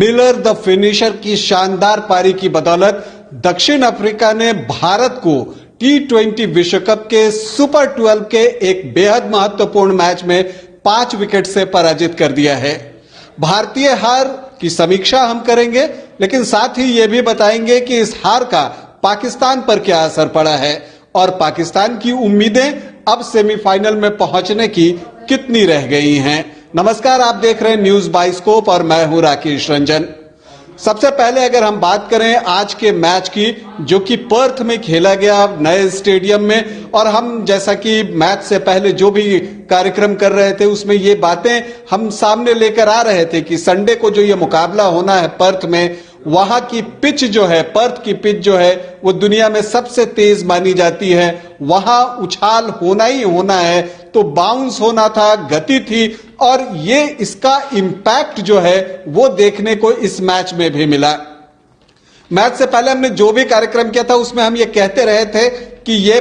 Miller the finisher की शानदार पारी की बदौलत दक्षिण अफ्रीका ने भारत को T20 विश्व कप के सुपर 12 के एक बेहद महत्वपूर्ण मैच में 5 विकेट से पराजित कर दिया है। भारतीय हार की समीक्षा हम करेंगे, लेकिन साथ ही यह भी बताएंगे कि इस हार का पाकिस्तान पर क्या असर पड़ा है और पाकिस्तान की उम्मीदें अब सेमीफाइनल में पहुंचने की कितनी रह गई हैं। नमस्कार, आप देख रहे हैं न्यूज बाइस्कोप और मैं हूं राकेश रंजन। सबसे पहले अगर हम बात करें आज के मैच की, जो कि पर्थ में खेला गया नए स्टेडियम में, और हम जैसा कि मैच से पहले जो भी कार्यक्रम कर रहे थे उसमें ये बातें हम सामने लेकर आ रहे थे कि संडे को जो ये मुकाबला होना है पर्थ में, वहां की पिच जो है, पर्थ की पिच जो है वो दुनिया में सबसे तेज मानी जाती है। वहां उछाल होना ही होना है, तो बाउंस होना था, गति थी, और ये इसका इंपैक्ट जो है वो देखने को इस मैच में भी मिला। मैच से पहले हमने जो भी कार्यक्रम किया था उसमें हम ये कहते रहे थे कि ये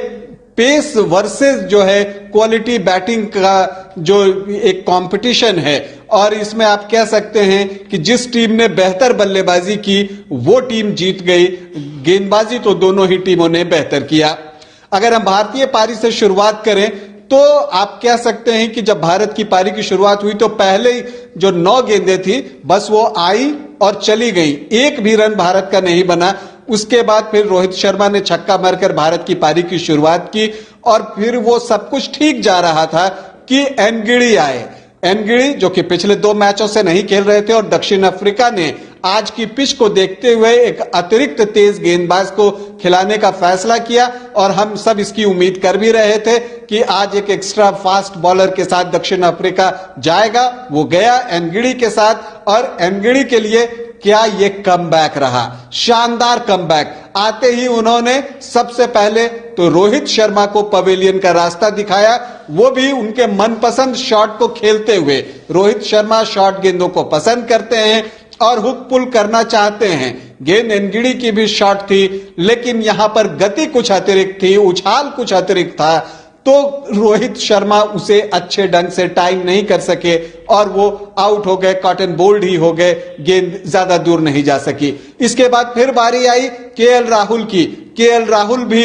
पेस वर्सेस जो है क्वालिटी बैटिंग का जो एक कंपटीशन है, और इसमें आप कह सकते हैं कि जिस टीम ने बेहतर बल्लेबाजी की वो टीम जीत गई। गेंदबाजी तो दोनों ही टीमों ने बेहतर किया। अगर हम भारतीय पारी से शुरुआत करें तो आप कह सकते हैं कि जब भारत की पारी की शुरुआत हुई तो पहले जो 9 गेंदें थी बस वो आई और चली गई, एक भी रन भारत का नहीं बना। उसके बाद फिर रोहित शर्मा ने छक्का मारकर भारत की पारी की शुरुआत की, और फिर वो सब कुछ ठीक जा रहा था कि एनगिडी आए। एनगिडी जो कि पिछले 2 मैचों से नहीं खेल रहे थे, और दक्षिण अफ्रीका ने आज की पिच को देखते हुए एक अतिरिक्त तेज गेंदबाज को खिलाने का फैसला किया, और हम सब इसकी उम्मीद कर भी रहे थे कि आज एक एक्स्ट्रा फास्ट बॉलर के साथ दक्षिण अफ्रीका जाएगा। वो गया एनगिडी के साथ, और एनगिडी के लिए क्या ये कमबैक रहा, शानदार कमबैक। आते ही उन्होंने सबसे पहले तो रोहित शर्मा को पवेलियन का रास्ता दिखाया, वो भी उनके मनपसंद शॉट को खेलते हुए। रोहित शर्मा शॉर्ट गेंदों को पसंद करते हैं और हुक पुल करना चाहते हैं। गेंद एनगिडी की भी शॉट थी, लेकिन यहां पर गति कुछ अतिरिक्त थी, उछाल कुछ अतिरिक्त था, तो रोहित शर्मा उसे अच्छे ढंग से टाइम नहीं कर सके और वो आउट हो गए, कॉटन बोल्ड ही हो गए, गेंद ज्यादा दूर नहीं जा सकी। इसके बाद फिर बारी आई केएल राहुल की। केएल राहुल भी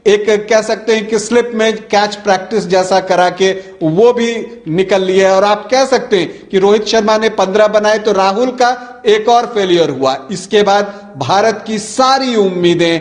एक कह सकते हैं कि स्लिप में कैच प्रैक्टिस जैसा करा के वो भी निकल लिया, और आप कह सकते हैं कि रोहित शर्मा ने 15 बनाए तो राहुल का एक और फेलियर हुआ। इसके बाद भारत की सारी उम्मीदें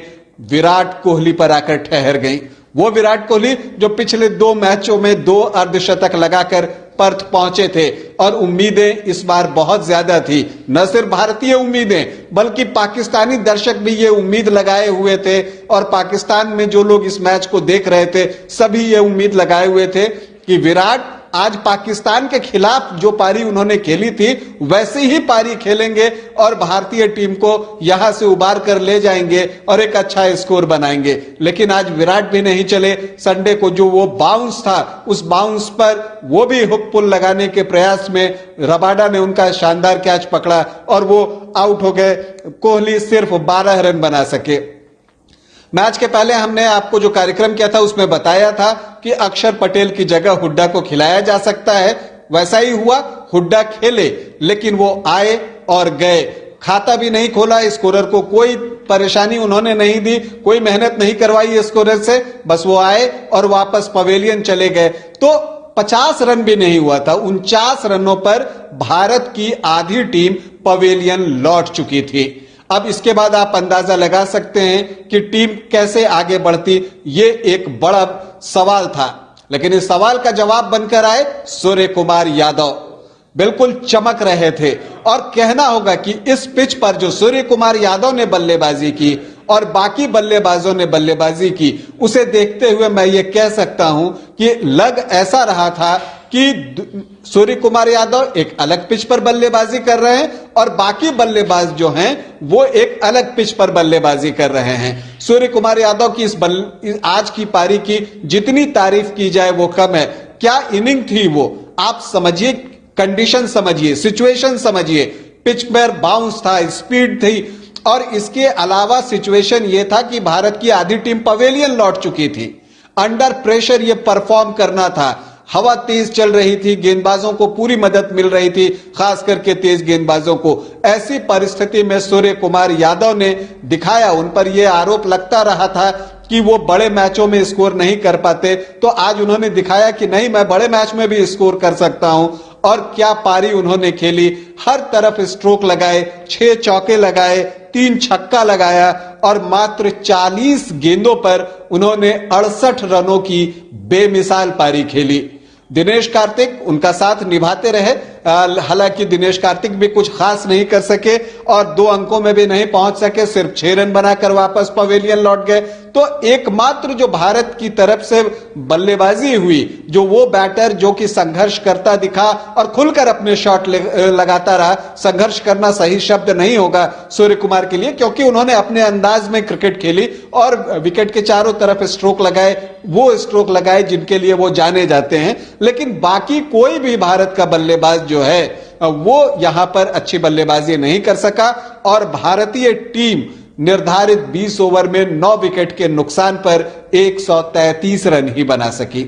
विराट कोहली पर आकर ठहर गई। वो विराट कोहली जो पिछले 2 मैचों में 2 अर्धशतक लगाकर पर्थ पहुंचे थे, और उम्मीदें इस बार बहुत ज्यादा थी। न सिर्फ भारतीय उम्मीदें बल्कि पाकिस्तानी दर्शक भी ये उम्मीद लगाए हुए थे, और पाकिस्तान में जो लोग इस मैच को देख रहे थे सभी ये उम्मीद लगाए हुए थे कि विराट आज पाकिस्तान के खिलाफ जो पारी उन्होंने खेली थी वैसी ही पारी खेलेंगे और भारतीय टीम को यहां से उबार कर ले जाएंगे और एक अच्छा स्कोर बनाएंगे। लेकिन आज विराट भी नहीं चले। संडे को जो वो बाउंस था, उस बाउंस पर वो भी हुक पुल लगाने के प्रयास में रबाडा ने उनका शानदार कैच पकड़ा और वो आउट हो गए। कोहली सिर्फ 12 रन बना सके। मैच के पहले हमने आपको जो कार्यक्रम किया था उसमें बताया था कि अक्षर पटेल की जगह हुड्डा को खिलाया जा सकता है। वैसा ही हुआ, हुड्डा खेले, लेकिन वो आए और गए। खाता भी नहीं खोला, स्कोरर को कोई परेशानी उन्होंने नहीं दी, कोई मेहनत नहीं करवाई स्कोरर से, बस वो आए और वापस पवेलियन चले गए। तो 50 रन भी नहीं हुआ था, 49 रनों पर भारत की आधी टीम पवेलियन लौट चुकी थी। अब इसके बाद आप अंदाजा लगा सकते हैं कि टीम कैसे आगे बढ़ती। ये एक बड़ा सवाल था, लेकिन इस सवाल का जवाब बनकर आए सूर्य कुमार यादव। बिल्कुल चमक रहे थे, और कहना होगा कि इस पिच पर जो सूर्य कुमार यादव ने बल्लेबाजी की और बाकी बल्लेबाजों ने बल्लेबाजी की, उसे देखते हुए मैं ये कह सकता हूं कि लग ऐसा रहा था कि सूर्य कुमार यादव एक अलग पिच पर बल्लेबाजी कर रहे हैं और बाकी बल्लेबाज जो हैं वो एक अलग पिच पर बल्लेबाजी कर रहे हैं। सूर्य कुमार यादव की इस आज की पारी की जितनी तारीफ की जाए वो कम है। क्या इनिंग थी वो, आप समझिए, कंडीशन समझिए, सिचुएशन समझिए। पिच पर बाउंस था, स्पीड थी, और इसके अलावा सिचुएशन ये था कि भारत की आधी टीम पवेलियन लौट चुकी थी। अंडर प्रेशर ये परफॉर्म करना था। हवा तेज चल रही थी, गेंदबाजों को पूरी मदद मिल रही थी, खास करके तेज गेंदबाजों को। ऐसी परिस्थिति में सूर्य कुमार यादव ने दिखाया, उन पर यह आरोप लगता रहा था कि वो बड़े मैचों में स्कोर नहीं कर पाते, तो आज उन्होंने दिखाया कि नहीं, मैं बड़े मैच में भी स्कोर कर सकता हूं। और क्या पारी उन्होंने खेली, हर तरफ स्ट्रोक लगाए, 6 चौके लगाए, 3 छक्का लगाया और मात्र 40 गेंदों पर उन्होंने 68 रनों की बेमिसाल पारी खेली। दिनेश कार्तिक उनका साथ निभाते रहे, हालांकि दिनेश कार्तिक भी कुछ खास नहीं कर सके और 2 अंकों में भी नहीं पहुंच सके, सिर्फ 6 रन बनाकर वापस पवेलियन लौट गए। तो एकमात्र जो भारत की तरफ से बल्लेबाजी हुई, जो वो बैटर जो कि संघर्ष करता दिखा और खुलकर अपने शॉट लगाता रहा, संघर्ष करना सही शब्द नहीं होगा सूर्य कुमार के लिए, क्योंकि उन्होंने अपने अंदाज में क्रिकेट खेली और विकेट के चारों तरफ स्ट्रोक लगाए, वो स्ट्रोक लगाए जिनके लिए वो जाने जाते हैं। लेकिन बाकी कोई भी भारत का बल्लेबाज जो है वो यहां पर अच्छी बल्लेबाजी नहीं कर सका और भारतीय टीम निर्धारित 20 ओवर में 9 विकेट के नुकसान पर 133 रन ही बना सकी।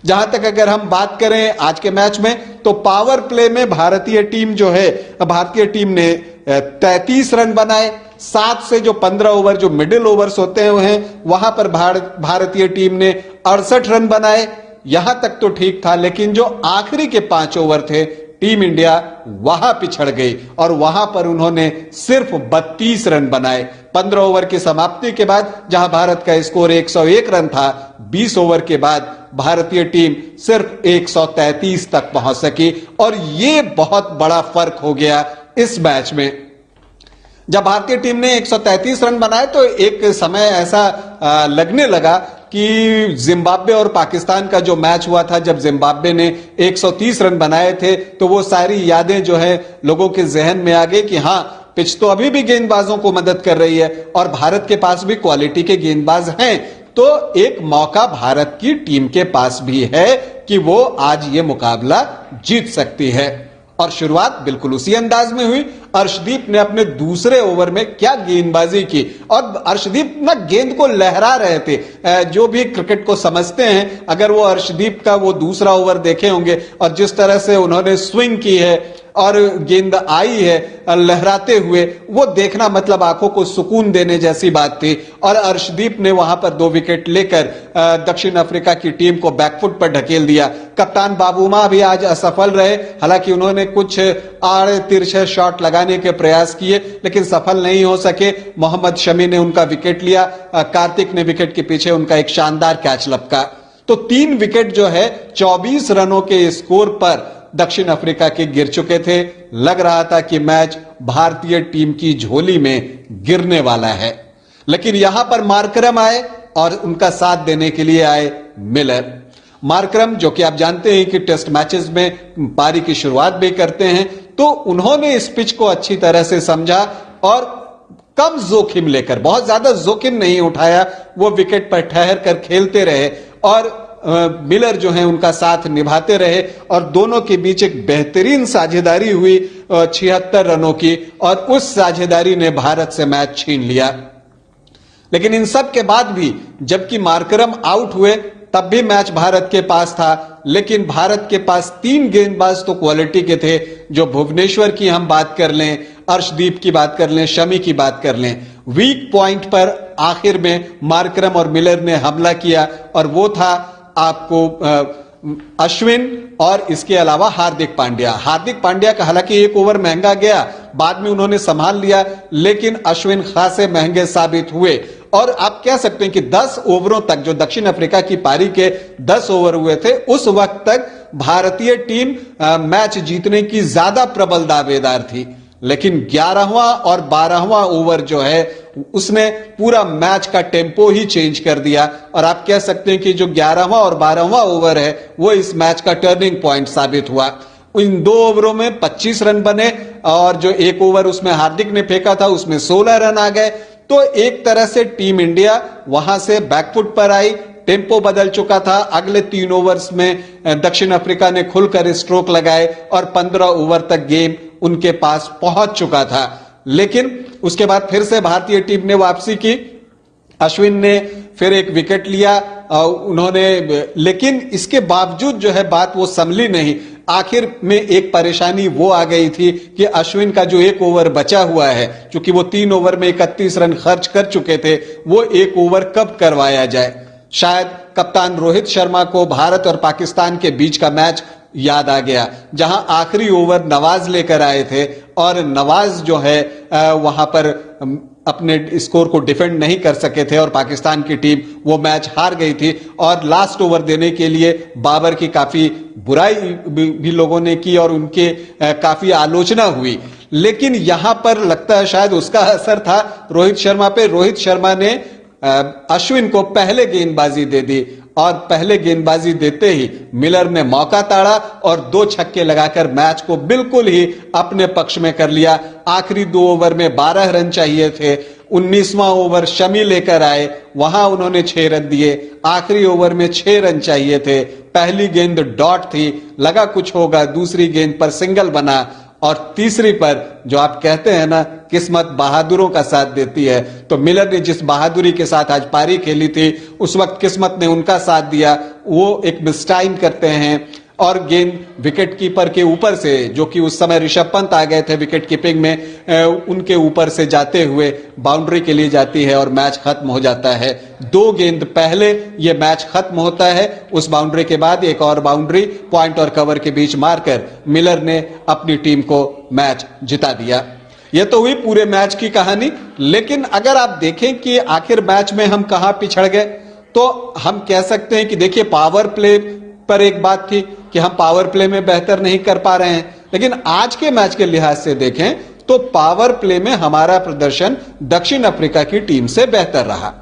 जहां तक अगर हम बात करें आज के मैच में, तो पावर प्ले में भारतीय टीम जो है, भारतीय टीम ने 33 रन बनाए। 7 से जो 15 ओवर जो मिडिल ओवर्स होते हैं वहां पर भारतीय टीम ने 68 रन बनाए। यहां तक तो ठीक था, लेकिन जो आखिरी के 5 ओवर थे, टीम इंडिया वहां पिछड़ गई और वहां पर उन्होंने सिर्फ 32 रन बनाए। 15 ओवर की समाप्ति के बाद जहां भारत का स्कोर 101 रन था, 20 ओवर के बाद भारतीय टीम सिर्फ 133 तक पहुंच सकी और यह बहुत बड़ा फर्क हो गया इस मैच में। जब भारतीय टीम ने 133 रन बनाए तो एक समय ऐसा लगने लगा कि जिम्बाब्वे और पाकिस्तान का जो मैच हुआ था, जब जिम्बाब्वे ने 130 रन बनाए थे, तो वो सारी यादें जो है लोगों के जहन में आ गई कि हां, पिच तो अभी भी गेंदबाजों को मदद कर रही है और भारत के पास भी क्वालिटी के गेंदबाज हैं। तो एक मौका भारत की टीम के पास भी है कि वो आज ये मुकाबला जीत सकती है। और शुरुआत बिल्कुल उसी अंदाज में हुई। अर्शदीप ने अपने दूसरे ओवर में क्या गेंदबाजी की और अर्शदीप ना गेंद को लहरा रहे थे। जो भी क्रिकेट को समझते हैं, अगर वो अर्शदीप का वो दूसरा ओवर देखे होंगे और जिस तरह से उन्होंने स्विंग की है और गेंद आई है लहराते हुए, वो देखना मतलब आंखों को सुकून देने जैसी बात थी। और अर्शदीप ने वहां पर 2 विकेट लेकर दक्षिण अफ्रीका की टीम को बैकफुट पर ढकेल दिया। कप्तान बाबूमा भी आज असफल रहे, हालांकि उन्होंने कुछ आड़े तिरछे शॉट लगाने के प्रयास किए लेकिन सफल नहीं हो सके। मोहम्मद शमी ने उनका विकेट लिया, कार्तिक ने विकेट के पीछे उनका एक शानदार कैच लपका। तो 3 विकेट जो है 24 रनों के स्कोर पर दक्षिण अफ्रीका के गिर चुके थे। लग रहा था कि मैच भारतीय टीम की झोली में गिरने वाला है, लेकिन यहां पर मार्करम आए और उनका साथ देने के लिए आए मिलर। मार्करम, जो कि आप जानते हैं कि टेस्ट मैचेस में पारी की शुरुआत भी करते हैं, तो उन्होंने इस पिच को अच्छी तरह से समझा और कम जोखिम लेकर, बहुत ज्यादा जोखिम नहीं उठाया, वो विकेट पर ठहर कर खेलते रहे और मिलर जो है उनका साथ निभाते रहे और दोनों के बीच एक बेहतरीन साझेदारी हुई 76 रनों की और उस साझेदारी ने भारत से मैच छीन लिया। लेकिन इन सब के बाद भी जबकि मार्करम आउट हुए तब भी मैच भारत के पास था, लेकिन भारत के पास 3 गेंदबाज तो क्वालिटी के थे। जो भुवनेश्वर की हम बात कर लें, अर्शदीप की बात कर लें, शमी की बात कर लें, वीक पॉइंट पर आखिर में मार्करम और मिलर ने हमला किया और वो था आपको अश्विन और इसके अलावा हार्दिक पांड्या। हार्दिक पांड्या का हालांकि 1 ओवर महंगा गया, बाद में उन्होंने संभाल लिया, लेकिन अश्विन खासे महंगे साबित हुए। और आप कह सकते हैं कि 10 ओवरों तक, जो दक्षिण अफ्रीका की पारी के 10 ओवर हुए थे, उस वक्त तक भारतीय टीम मैच जीतने की ज्यादा प्रबल दावेदार थी। लेकिन 11वां और 12वां ओवर जो है उसने पूरा मैच का टेम्पो ही चेंज कर दिया और आप कह सकते हैं कि जो 11वां और 12वां ओवर है वो इस मैच का टर्निंग पॉइंट साबित हुआ। इन 2 ओवरों में 25 रन बने और जो 1 ओवर उसमें हार्दिक ने फेंका था उसमें 16 रन आ गए। तो एक तरह से टीम इंडिया वहां से बैकफुट पर आई, टेम्पो बदल चुका था। अगले 3 ओवर्स में दक्षिण अफ्रीका ने खुलकर स्ट्रोक लगाए और 15 ओवर तक गेम उनके पास पहुंच चुका था। लेकिन उसके बाद फिर से भारतीय टीम ने वापसी की। अश्विन ने फिर एक विकेट लिया उन्होंने, लेकिन इसके बावजूद जो है बात वो संभली नहीं। आखिर में एक परेशानी वो आ गई थी कि अश्विन का जो एक ओवर बचा हुआ है, क्योंकि वो 3 ओवर में 31 रन खर्च कर चुके थे, वो एक ओवर कब करवाया जाए। शायद कप्तान रोहित शर्मा को भारत और पाकिस्तान के बीच का मैच याद आ गया, जहां आखिरी ओवर नवाज लेकर आए थे और नवाज जो है वहां पर अपने स्कोर को डिफेंड नहीं कर सके थे और पाकिस्तान की टीम वो मैच हार गई थी। और लास्ट ओवर देने के लिए बाबर की काफी बुराई भी लोगों ने की और उनके काफी आलोचना हुई, लेकिन यहां पर लगता है शायद उसका असर था रोहित शर्मा पे। रोहित शर्मा ने अश्विन को पहले गेंदबाजी दे दी और पहले गेंदबाजी देते ही मिलर ने मौका ताड़ा और 2 छक्के लगाकर मैच को बिल्कुल ही अपने पक्ष में कर लिया। आखिरी 2 ओवर में 12 रन चाहिए थे, 19वां ओवर शमी लेकर आए, वहां उन्होंने 6 रन दिए। आखिरी ओवर में 6 रन चाहिए थे, पहली गेंद डॉट थी, लगा कुछ होगा, दूसरी गेंद पर सिंगल बना और तीसरी पर जो आप कहते हैं ना किस्मत बहादुरों का साथ देती है, तो मिलर ने जिस बहादुरी के साथ आज पारी खेली थी उस वक्त किस्मत ने उनका साथ दिया। वो एक मिसटाइम करते हैं और गेंद विकेट कीपर के ऊपर से, जो कि उस समय ऋषभ पंत आ गए थे विकेट कीपिंग में, उनके ऊपर से जाते हुए बाउंड्री के लिए जाती है और मैच खत्म हो जाता है। 2 गेंद पहले ये मैच खत्म होता है, उस बाउंड्री के बाद एक और बाउंड्री पॉइंट और कवर के बीच मारकर मिलर ने अपनी टीम को मैच जिता दिया। यह तो हुई पूरे मैच की कहानी, लेकिन अगर आप देखें कि आखिर मैच में हम कहां पिछड़ गए, तो हम कह सकते हैं कि देखिए पावर प्ले पर एक बात थी कि हम पावर प्ले में बेहतर नहीं कर पा रहे हैं, लेकिन आज के मैच के लिहाज से देखें तो पावर प्ले में हमारा प्रदर्शन दक्षिण अफ्रीका की टीम से बेहतर रहा।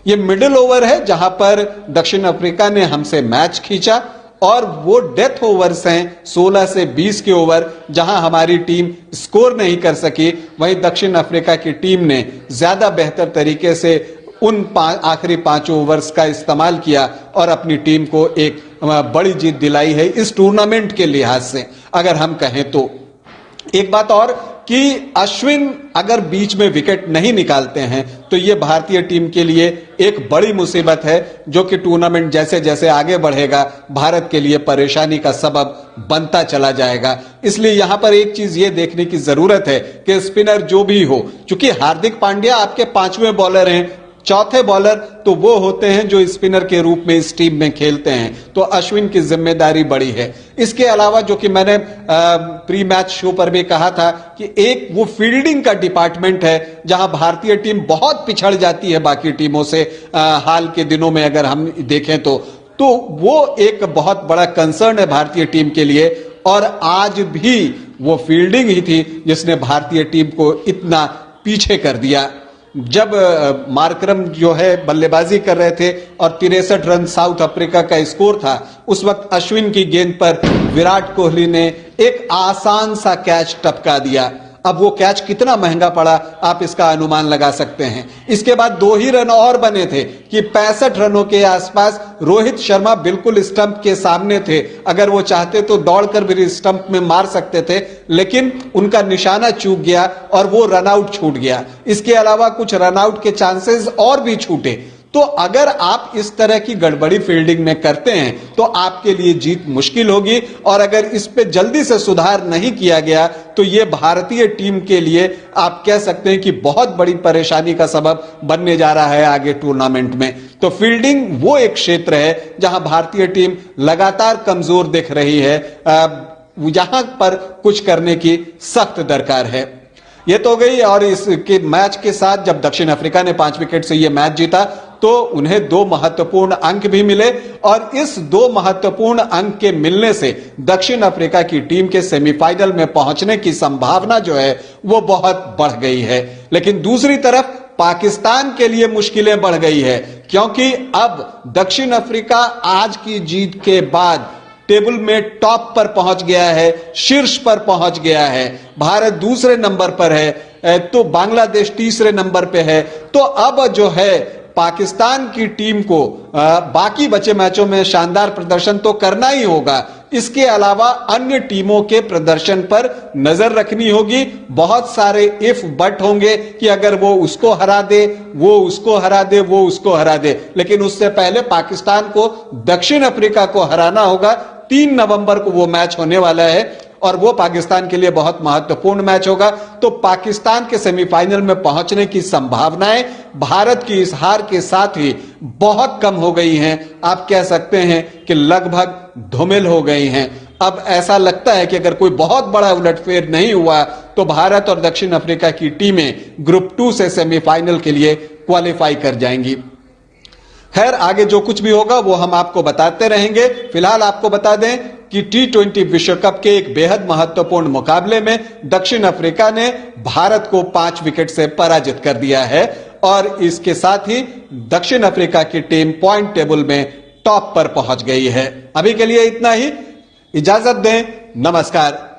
यह मिडिल ओवर है जहां पर दक्षिण अफ्रीका ने हमसे मैच खींचा और वो डेथ ओवर्स हैं 16 से 20 के ओवर जहां हमारी टीम स्कोर नहीं कर सकी। वहीं दक्षिण अफ्रीका की टीम ने ज्यादा बेहतर तरीके से उन आखिरी 5 ओवर्स का इस्तेमाल किया और अपनी टीम को एक बड़ी जीत दिलाई है इस टूर्नामेंट के लिहाज से। अगर हम कहें तो एक बात और कि अश्विन अगर बीच में विकेट नहीं निकालते हैं तो यह भारतीय टीम के लिए एक बड़ी मुसीबत है, जो कि टूर्नामेंट जैसे जैसे आगे बढ़ेगा भारत के लिए परेशानी का सबब बनता चला जाएगा। इसलिए यहां पर एक चीज ये देखने की जरूरत है कि स्पिनर जो भी हो, चूंकि हार्दिक पांड्या आपके 5वें बॉलर हैं, चौथे बॉलर तो वो होते हैं जो स्पिनर के रूप में इस टीम में खेलते हैं, तो अश्विन की जिम्मेदारी बड़ी है। इसके अलावा जो कि मैंने प्री मैच शो पर भी कहा था कि एक वो फील्डिंग का डिपार्टमेंट है जहां भारतीय टीम बहुत पिछड़ जाती है बाकी टीमों से। हाल के दिनों में अगर हम देखें तो वो एक बहुत बड़ा कंसर्न है भारतीय टीम के लिए, और आज भी वो फील्डिंग ही थी जिसने भारतीय टीम को इतना पीछे कर दिया। जब मार्करम जो है बल्लेबाजी कर रहे थे और 63 रन साउथ अफ्रीका का स्कोर था, उस वक्त अश्विन की गेंद पर विराट कोहली ने एक आसान सा कैच टपका दिया। अब वो कैच कितना महंगा पड़ा आप इसका अनुमान लगा सकते हैं। इसके बाद 2 ही रन और बने थे कि 65 रनों के आसपास रोहित शर्मा बिल्कुल स्टंप के सामने थे, अगर वो चाहते तो दौड़कर भी स्टंप में मार सकते थे, लेकिन उनका निशाना चूक गया और वो रनआउट छूट गया। इसके अलावा कुछ रनआउट के चांसेस और भी छूटे। तो अगर आप इस तरह की गड़बड़ी फील्डिंग में करते हैं तो आपके लिए जीत मुश्किल होगी, और अगर इस पे जल्दी से सुधार नहीं किया गया तो यह भारतीय टीम के लिए आप कह सकते हैं कि बहुत बड़ी परेशानी का सबब बनने जा रहा है आगे टूर्नामेंट में। तो फील्डिंग वो एक क्षेत्र है जहां भारतीय टीम लगातार कमजोर दिख रही है, यहां पर कुछ करने की सख्त दरकार है। ये तो गई, और इसके मैच के साथ जब दक्षिण अफ्रीका ने 5 विकेट से यह मैच जीता तो उन्हें 2 महत्वपूर्ण अंक भी मिले, और इस 2 महत्वपूर्ण अंक के मिलने से दक्षिण अफ्रीका की टीम के सेमीफाइनल में पहुंचने की संभावना जो है वो बहुत बढ़ गई है। लेकिन दूसरी तरफ पाकिस्तान के लिए मुश्किलें बढ़ गई है, क्योंकि अब दक्षिण अफ्रीका आज की जीत के बाद टेबल में टॉप पर पहुंच गया है, शीर्ष पर पहुंच गया है। भारत दूसरे नंबर पर है, तो बांग्लादेश तीसरे नंबर पे है। तो अब जो है पाकिस्तान की टीम को बाकी बचे मैचों में शानदार प्रदर्शन तो करना ही होगा, इसके अलावा अन्य टीमों के प्रदर्शन पर नजर रखनी होगी। बहुत सारे इफ बट होंगे कि अगर वो उसको हरा दे, वो उसको हरा दे, वो उसको हरा दे, लेकिन उससे पहले पाकिस्तान को दक्षिण अफ्रीका को हराना होगा। 3 नवंबर को वो मैच होने वाला है और वो पाकिस्तान के लिए बहुत महत्वपूर्ण मैच होगा। तो पाकिस्तान के सेमीफाइनल में पहुंचने की संभावनाएं भारत की इस हार के साथ ही बहुत कम हो गई हैं। आप कह सकते हैं कि लगभग धूमिल हो गई हैं। अब ऐसा लगता है कि अगर कोई बहुत बड़ा उलटफेर नहीं हुआ तो भारत और दक्षिण अफ्रीका की टीमें ग्रुप 2 से सेमीफाइनल के लिए क्वालिफाई कर जाएंगी। खैर, आगे जो कुछ भी होगा वो हम आपको बताते रहेंगे। फिलहाल आपको बता दें कि T20 विश्व कप के एक बेहद महत्वपूर्ण मुकाबले में दक्षिण अफ्रीका ने भारत को 5 विकेट से पराजित कर दिया है और इसके साथ ही दक्षिण अफ्रीका की टीम पॉइंट टेबल में टॉप पर पहुंच गई है। अभी के लिए इतना ही, इजाजत दें, नमस्कार।